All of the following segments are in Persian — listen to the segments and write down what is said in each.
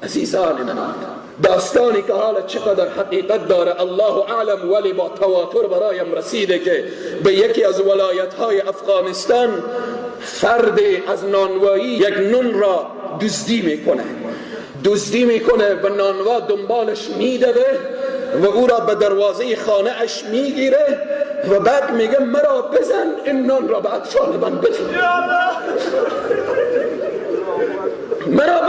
عزیزان من، داستانی که حالا چقدر حقیقت داره الله اعلم، ولی با تواتر برایم رسیده که به یکی از ولایت‌های افغانستان فرد از نانوایی یک نون را دزدی میکنه و نانوا دنبالش میدوه و او را به دروازه خانه اش میگیره و بعد میگه مرا بزن، این نان را به اطفال من بده، مرا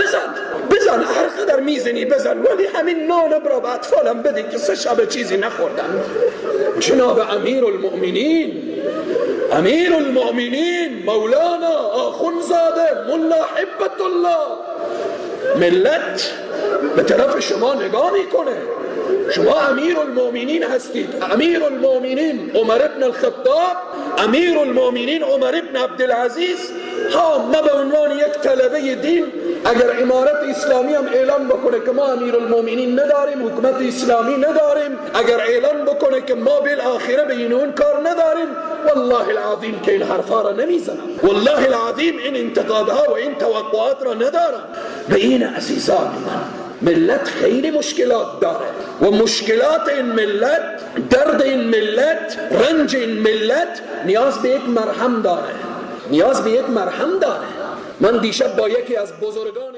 بزن هر قدر میزنی بزن، ولی همین نان را به اطفالم بده که 3 شب چیزی نخوردن. جناب امیر المؤمنین مولانا آخوندزاده ملا حبت الله، ملت به طرف شما نگاه میکنه، شما امیر المؤمنین هستید، امیر المؤمنین عمر ابن الخطاب، امیر المؤمنین عمر ابن عبدالعزیز. ما به عنوان یک طلبه دین اگر امارت اسلامی هم اعلان بکنه که ما امیر المؤمنین نداریم، حکومت اسلامی نداریم، اگر اعلان بکنه که ما بالاخره به این اون کار نداریم، والله العظیم که این حرفا را نمیزنم، والله العظیم این انتقادها و این توقعات را ندارم. به این عزیزان ملت خیلی مشکلات داره و مشکلات این ملت، درد این ملت، رنج این ملت نیاز به یک مرهم داره. من دیشب با یکی از بزرگان